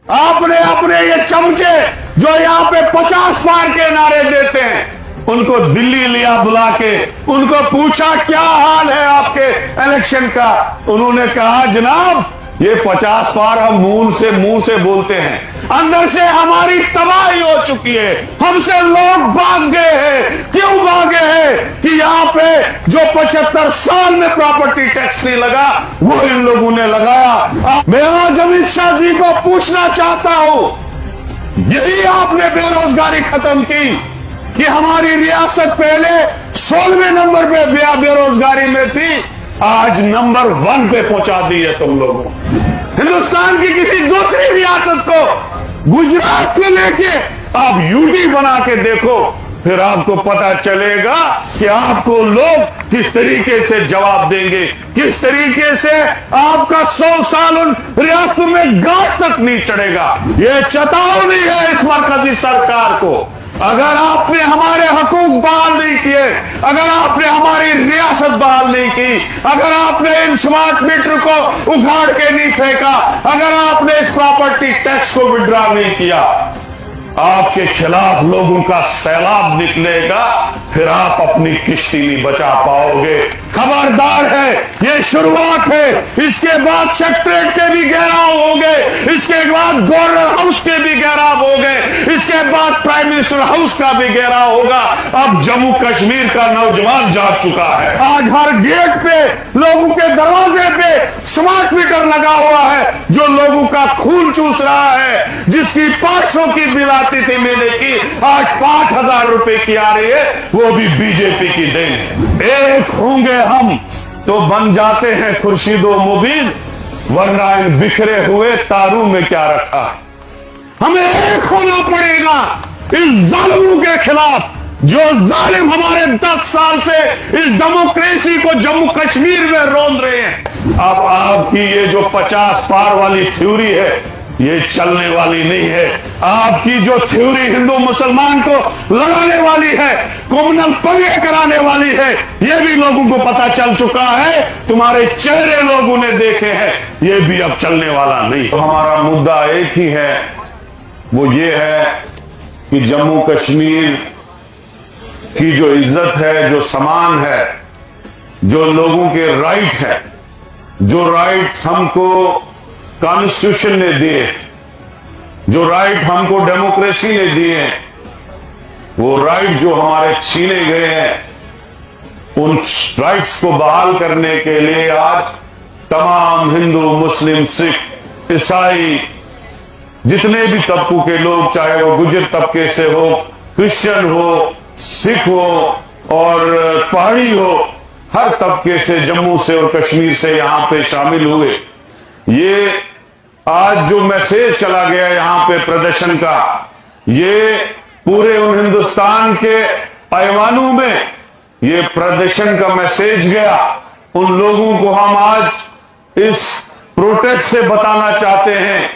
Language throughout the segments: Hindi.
आपने अपने ये चमचे जो यहाँ पे 50 पार के नारे देते हैं, उनको दिल्ली लिया बुला के, उनको पूछा क्या हाल है आपके इलेक्शन का। उन्होंने कहा जनाब ये 50 पार हम मुंह से बोलते हैं, अंदर से हमारी तबाही हो चुकी है, हमसे लोग भाग गए हैं। क्यों भागे हैं? कि यहाँ पे जो 75 साल में प्रॉपर्टी टैक्स नहीं लगा वो इन लोगों ने लगाया। मैं आज अमित शाह जी को पूछना चाहता हूं, यही आपने बेरोजगारी खत्म की कि हमारी रियासत पहले 16वें नंबर पे बेरोजगारी में थी, आज नंबर 1 पे पहुंचा दी है तुम लोगों। हिंदुस्तान की किसी दूसरी रियासत को गुजरात को लेके आप यूटी बना के देखो, फिर आपको पता चलेगा कि आपको लोग किस तरीके से जवाब देंगे, किस तरीके से आपका 100 साल उन रियासतों में घास तक नहीं चढ़ेगा। ये चेतावनी है इस मरकजी सरकार को। अगर आपने हमारे हकूक बहाल नहीं किए, अगर आपने हमारी रियासत बहाल नहीं की, अगर आपने इन स्मार्ट मीटर को उखाड़ के नहीं फेंका, अगर आपने इस प्रॉपर्टी टैक्स को विड्रॉ नहीं किया, आपके खिलाफ लोगों का सैलाब निकलेगा, फिर आप अपनी किश्ती नहीं बचा पाओगे। खबरदार है, ये शुरुआत है, इसके बाद सेक्रेटरीट के भी घेराव होंगे, इसके बाद गवर्नर हाउस के भी घेराव होंगे, इसके बाद प्राइम मिनिस्टर हाउस का भी घेराव होगा। अब जम्मू कश्मीर का नौजवान जाग चुका है। आज हर गेट पे, लोगों के दरवाजे पे स्मार्ट मीटर लगा हुआ है, जो लोगों का खून चूस रहा है। जिसकी 500 की बिल आती थी महीने की, आज 5000 रुपए की आ रही है, वो भी बीजेपी की देन है। एक होंगे हम तो बन जाते हैं खुर्शीदो मुबीन, वरना इन बिखरे हुए तारों में क्या रखा है। हमें एक होना पड़ेगा इस जालिमों के खिलाफ, जो जालिम हमारे 10 साल से इस डेमोक्रेसी को जम्मू कश्मीर में रोंद रहे हैं। अब आपकी ये जो 50 पार वाली थ्योरी है, ये चलने वाली नहीं है। आपकी जो थ्योरी हिंदू मुसलमान को लड़ाने वाली है, कम्युनल पंगे कराने वाली है, ये भी लोगों को पता चल चुका है। तुम्हारे चेहरे लोगों ने देखे हैं, ये भी अब चलने वाला नहीं। तो हमारा मुद्दा एक ही है, वो ये है कि जम्मू कश्मीर की जो इज्जत है, जो सम्मान है, जो लोगों के राइट है, जो राइट हमको कॉन्स्टिट्यूशन ने दिए, जो राइट हमको डेमोक्रेसी ने दिए, वो राइट जो हमारे छीने गए हैं, उन राइट्स को बहाल करने के लिए आज तमाम हिंदू, मुस्लिम, सिख, ईसाई, जितने भी तबकों के लोग, चाहे वो गुजर तबके से हो, क्रिश्चियन हो, सिख हो और पहाड़ी हो, हर तबके से, जम्मू से और कश्मीर से यहां पे शामिल हुए। ये आज जो मैसेज चला गया यहां पे प्रदर्शन का, ये पूरे उन हिंदुस्तान के ऐवानों में ये प्रदर्शन का मैसेज गया। उन लोगों को हम आज इस प्रोटेस्ट से बताना चाहते हैं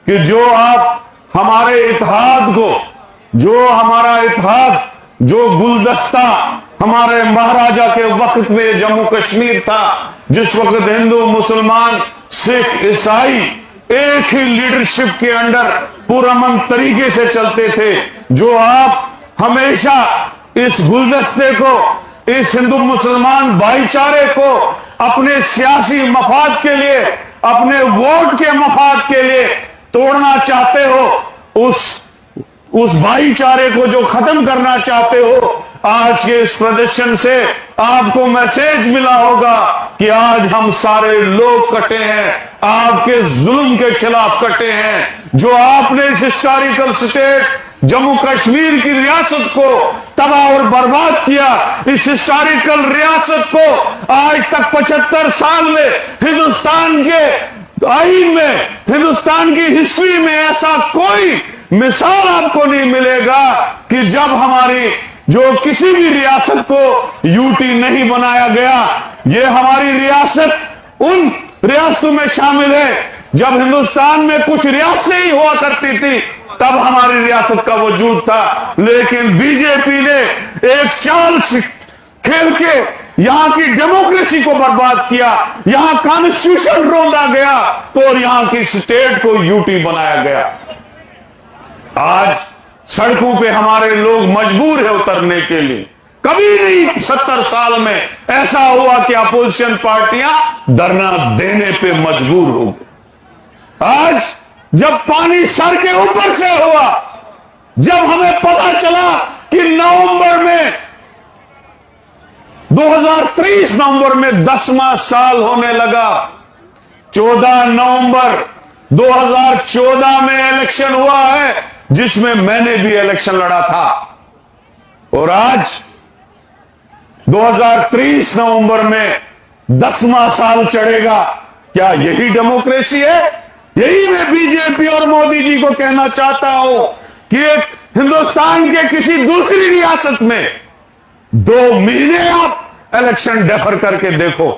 कि जो आप हमारे इत्तेहाद को, जो हमारा इत्तेहाद, जो गुलदस्ता हमारे महाराजा के वक्त में जम्मू कश्मीर था, जिस वक्त हिंदू, मुसलमान, सिख, ईसाई एक ही लीडरशिप के अंडर पुरअमन तरीके से चलते थे, जो आप हमेशा इस गुलदस्ते को, इस हिंदू मुसलमान भाईचारे को अपने सियासी मफाद के लिए, अपने वोट के मफाद के लिए तोड़ना चाहते हो, उस भाईचारे को जो खत्म करना चाहते हो, आज के इस प्रदर्शन से आपको मैसेज मिला होगा कि आज हम सारे लोग कटे हैं, आपके जुल्म के खिलाफ कटे हैं। जो आपने इस हिस्टोरिकल स्टेट जम्मू कश्मीर की रियासत को तबाह और बर्बाद किया, इस हिस्टोरिकल रियासत को आज तक 75 साल में हिंदुस्तान के आईन में, हिंदुस्तान की हिस्ट्री में ऐसा कोई मिसाल आपको नहीं मिलेगा कि जब हमारी जो किसी भी रियासत को यूटी नहीं बनाया गया। ये हमारी रियासत उन रियासतों में शामिल है, जब हिंदुस्तान में कुछ रियासतें ही हुआ करती थी तब हमारी रियासत का वजूद था। लेकिन बीजेपी ने एक चाल खेल के यहां की डेमोक्रेसी को बर्बाद किया, यहां कॉन्स्टिट्यूशन रोंदा गया और यहां की स्टेट को यूटी बनाया गया। आज सड़कों पे हमारे लोग मजबूर है उतरने के लिए। कभी नहीं 70 साल में ऐसा हुआ कि अपोजिशन पार्टियां धरना देने पे मजबूर हो गई। आज जब पानी सर के ऊपर से हुआ, जब हमें पता चला कि नवंबर में 2023 नवंबर में 10वां साल होने लगा, 14 नवंबर 2014 में इलेक्शन हुआ है जिसमें मैंने भी इलेक्शन लड़ा था, और आज 2023 नवंबर में 10वां साल चढ़ेगा। क्या यही डेमोक्रेसी है? यही मैं बीजेपी और मोदी जी को कहना चाहता हूं कि एक हिंदुस्तान के किसी दूसरी रियासत में 2 महीने आप इलेक्शन डेफर करके देखो।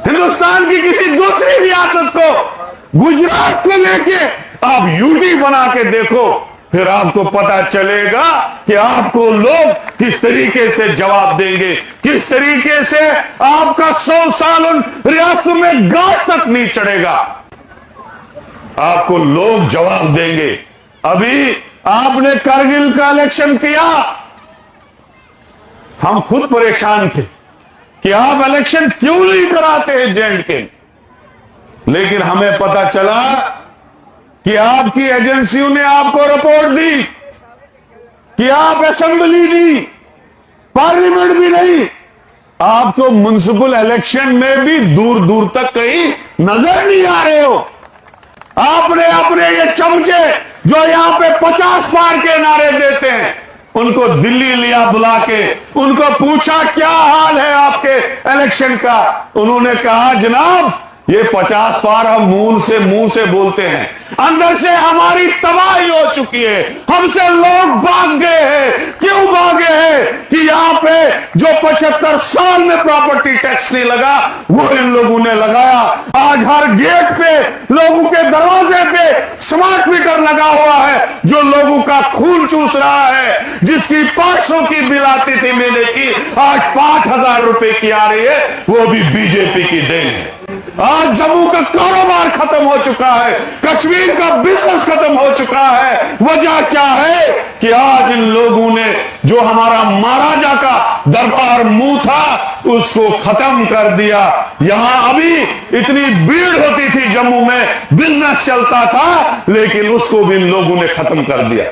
हिंदुस्तान की किसी दूसरी रियासत को, गुजरात को लेके आप यूटी बना के देखो, फिर आपको पता चलेगा कि आपको लोग किस तरीके से जवाब देंगे, किस तरीके से आपका 100 साल उन रियासतों में घास तक नहीं चढ़ेगा। आपको लोग जवाब देंगे। अभी आपने करगिल का इलेक्शन किया, हम खुद परेशान थे कि आप इलेक्शन क्यों नहीं कराते हैं J&K, लेकिन हमें पता चला कि आपकी एजेंसियों ने आपको रिपोर्ट दी कि आप असेंबली नहीं, पार्लियामेंट भी नहीं, आप तो म्युनिसिपल इलेक्शन में भी दूर दूर तक कहीं नजर नहीं आ रहे हो। आपने अपने ये चमचे जो यहां पे 50 पार के नारे देते हैं, उनको दिल्ली लिया बुला के, उनको पूछा क्या हाल है आपके इलेक्शन का। उन्होंने कहा जनाब ये 50 पार हम मुंह से बोलते हैं, अंदर से हमारी तबाही हो चुकी है, हमसे लोग भाग गए हैं। क्यों भागे हैं? कि यहां पे जो 75 साल में प्रॉपर्टी टैक्स नहीं लगा वो इन लोगों ने लगाया। आज हर गेट पे, लोगों के दरवाजे पे स्मार्ट मीटर लगा हुआ है जो लोगों का खून चूस रहा है। जिसकी 500 की बिल आती थी महीने की, आज 5000 रुपए की आ रही है, वो भी बीजेपी की देन है। आज जम्मू का कारोबार खत्म हो चुका है, कश्मीर का बिजनेस खत्म हो चुका है। वजह क्या है कि आज इन लोगों ने जो हमारा महाराजा का दरबार मुंह था उसको खत्म कर दिया। यहां अभी इतनी भीड़ होती थी, जम्मू में बिजनेस चलता था, लेकिन उसको भी इन लोगों ने खत्म कर दिया।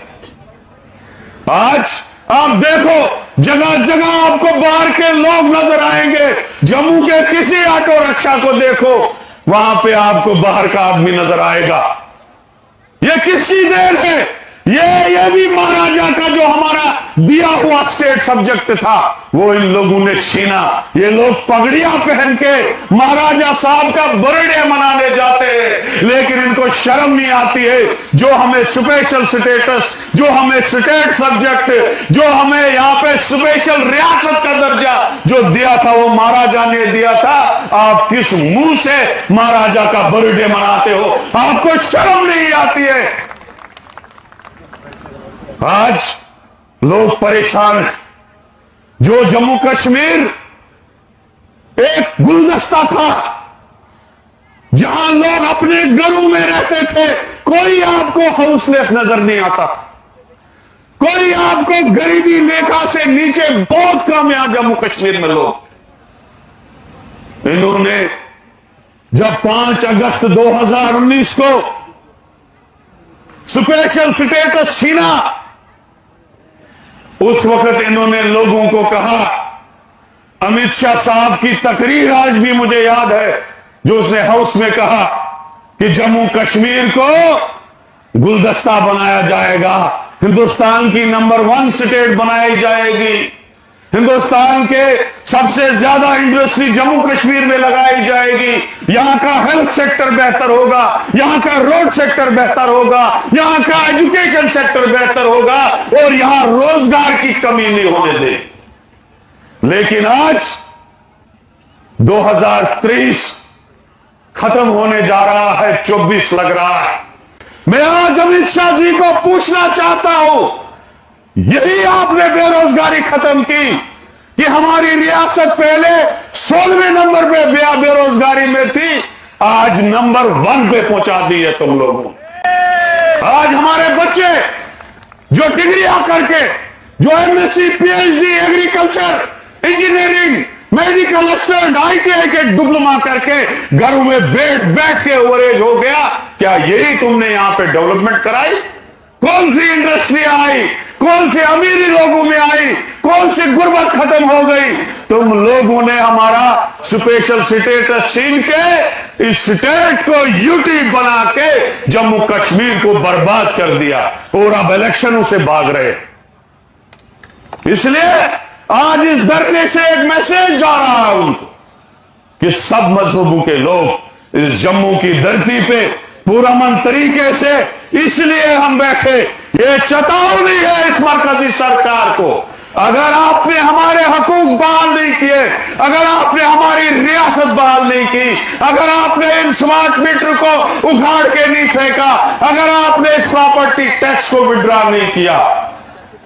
आज आप देखो जगह जगह आपको बाहर के लोग नजर आएंगे। जम्मू के किसी ऑटो रिक्शा को देखो, वहां पे आपको बाहर का आदमी नजर आएगा। ये किसकी देन है? ये भी महाराजा का जो हमारा दिया हुआ स्टेट सब्जेक्ट था वो इन लोगों ने छीना। ये लोग पगड़ियां पहन के महाराजा साहब का बर्थडे मनाने जाते हैं, लेकिन इनको शर्म नहीं आती है। जो हमें स्पेशल स्टेटस, जो हमें स्टेट सब्जेक्ट, जो हमें यहां पे स्पेशल रियासत का दर्जा जो दिया था वो महाराजा ने दिया था। आप किस मुंह से महाराजा का बर्थडे मनाते हो? आपको शर्म नहीं आती है? आज लोग परेशान हैं। जो जम्मू कश्मीर एक गुलदस्ता था जहां लोग अपने घरों में रहते थे, कोई आपको हाउसलेस नजर नहीं आता था, कोई आपको गरीबी रेखा से नीचे बहुत कम यहां जम्मू कश्मीर में लोग। इन्होंने जब 5 अगस्त 2019 को स्पेशल स्टेटस छीना, उस वक्त इन्होंने लोगों को कहा, अमित शाह साहब की तकरीर आज भी मुझे याद है जो उसने हाउस में कहा कि जम्मू कश्मीर को गुलदस्ता बनाया जाएगा, हिंदुस्तान की नंबर 1 स्टेट बनाई जाएगी, हिंदुस्तान के सबसे ज्यादा इंडस्ट्री जम्मू कश्मीर में लगाई जाएगी, यहां का हेल्थ सेक्टर बेहतर होगा, यहां का रोड सेक्टर बेहतर होगा, यहां का एजुकेशन सेक्टर बेहतर होगा और यहां रोजगार की कमी नहीं होने दे। लेकिन आज 2023 खत्म होने जा रहा है, 24 लग रहा है। मैं आज अमित शाह जी को पूछना चाहता हूं, यही आपने बेरोजगारी खत्म की, कि हमारी रियासत पहले 16वें नंबर पे बेरोजगारी में थी, आज नंबर 1 पे पहुंचा दी है तुम लोगों। आज हमारे बच्चे जो डिग्रियां करके, जो MSc, PhD, agriculture, engineering, medical assistant, ITI के डिप्लोमा करके घरों में बैठ के ओवरेज हो गया, क्या यही तुमने यहां पे डेवलपमेंट कराई? कौन सी इंडस्ट्री आई? कौन सी अमीरी लोगों में आई? कौन सी गुर्बत खत्म हो गई? तुम लोगों ने हमारा स्पेशल स्टेटस छीन के इस स्टेट को यूटी बना के जम्मू कश्मीर को बर्बाद कर दिया और अब इलेक्शनों से भाग रहे। इसलिए आज इस धरने से एक मैसेज जा रहा है उनको कि सब मजहबों के लोग इस जम्मू की धरती पे पुरअमन तरीके से इसलिए हम बैठे। ये चेतावनी है इस मरकजी सरकार को, अगर आपने हमारे हकूक बहाल नहीं किए, अगर आपने हमारी रियासत बहाल नहीं की, अगर आपने इन स्मार्ट मीटर को उखाड़ के नहीं फेंका, अगर आपने इस प्रॉपर्टी टैक्स को विड्रॉ नहीं किया,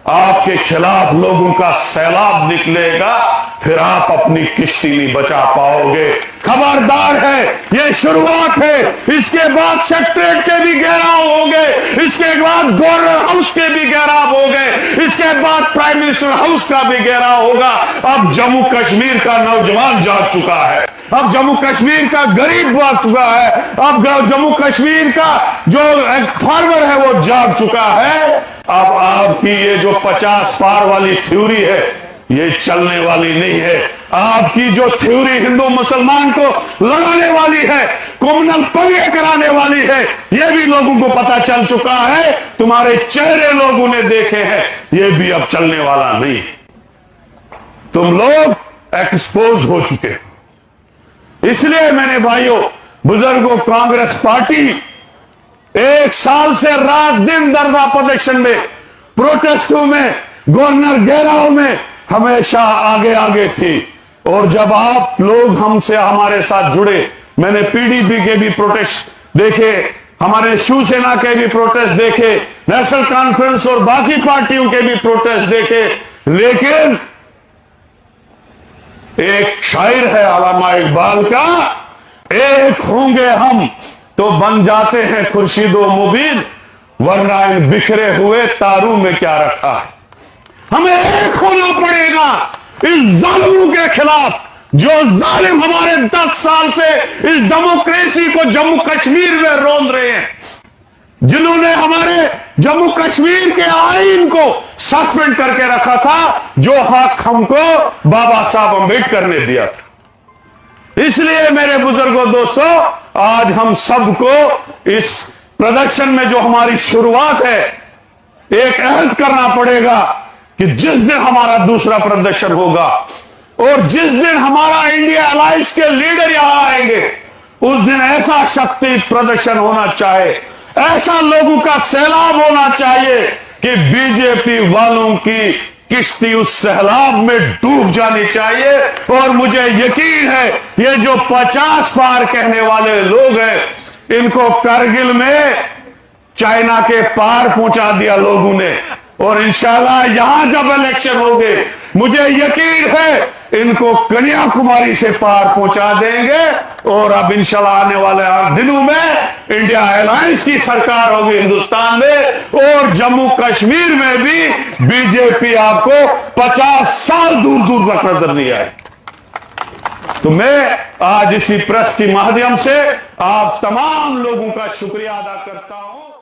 आपके खिलाफ लोगों का सैलाब निकलेगा, फिर आप अपनी किश्ती नहीं बचा पाओगे। खबरदार है, ये शुरुआत है, इसके बाद सेक्रेटरीट के भी घेराव होंगे, इसके बाद गवर्नर हाउस के भी घेराव होंगे, इसके बाद प्राइम मिनिस्टर हाउस का भी घेराव होगा। अब जम्मू कश्मीर का नौजवान जाग चुका है, अब जम्मू कश्मीर का गरीब जाग चुका है, अब जम्मू कश्मीर का जो फार्मर है वो जाग चुका है। अब आपकी ये जो 50 पार वाली थ्योरी है ये चलने वाली नहीं है। आपकी जो थ्योरी हिंदू मुसलमान को लड़ाने वाली है, कम्युनल पंगे कराने वाली है, ये भी लोगों को पता चल चुका है। तुम्हारे चेहरे लोगों ने देखे हैं, ये भी अब चलने वाला नहीं। तुम लोग एक्सपोज हो चुके। इसलिए मैंने भाइयों, बुजुर्गों, कांग्रेस पार्टी 1 साल से रात दिन धरना प्रदर्शन में, प्रोटेस्टों में, गवर्नर घेराव में हमेशा आगे आगे थी। और जब आप लोग हमसे हमारे साथ जुड़े, मैंने पीडीपी के भी प्रोटेस्ट देखे, हमारे शिवसेना के भी प्रोटेस्ट देखे, नेशनल कॉन्फ्रेंस और बाकी पार्टियों के भी प्रोटेस्ट देखे, लेकिन एक शायर है अल्लामा इकबाल का, एक होंगे हम तो बन जाते हैं खुर्शीदो मुबीन, वरना इन बिखरे हुए तारों में क्या रखा है। हमें एक होना पड़ेगा इस जालिमों के खिलाफ, जो जालिम हमारे 10 साल से इस डेमोक्रेसी को जम्मू कश्मीर में रोंद रहे हैं, जिन्होंने हमारे जम्मू कश्मीर के आईन को सस्पेंड करके रखा था, जो हक हमको बाबा साहब अम्बेडकर ने दिया था। इसलिए मेरे बुजुर्गों, दोस्तों, आज हम सबको इस प्रदर्शन में जो हमारी शुरुआत है, एक अहद करना पड़ेगा कि जिस दिन हमारा दूसरा प्रदर्शन होगा और जिस दिन हमारा इंडिया अलायंस के लीडर यहां आएंगे, उस दिन ऐसा शक्ति प्रदर्शन होना चाहिए, ऐसा लोगों का सैलाब होना चाहिए कि बीजेपी वालों की किश्ती उस सैलाब में डूब जानी चाहिए। और मुझे यकीन है ये जो 50 पार कहने वाले लोग हैं, इनको करगिल में चाइना के पार पहुंचा दिया लोगों ने, और इंशाल्लाह यहां जब इलेक्शन होंगे, मुझे यकीन है इनको कन्याकुमारी से पार पहुंचा देंगे। और अब इंशाल्लाह आने वाले दिनों में इंडिया अलायंस की सरकार होगी हिंदुस्तान में, और जम्मू कश्मीर में भी बीजेपी आपको 50 साल दूर दूर तक नजर नहीं आएगी। तो मैं आज इसी प्रेस के माध्यम से आप तमाम लोगों का शुक्रिया अदा करता हूं।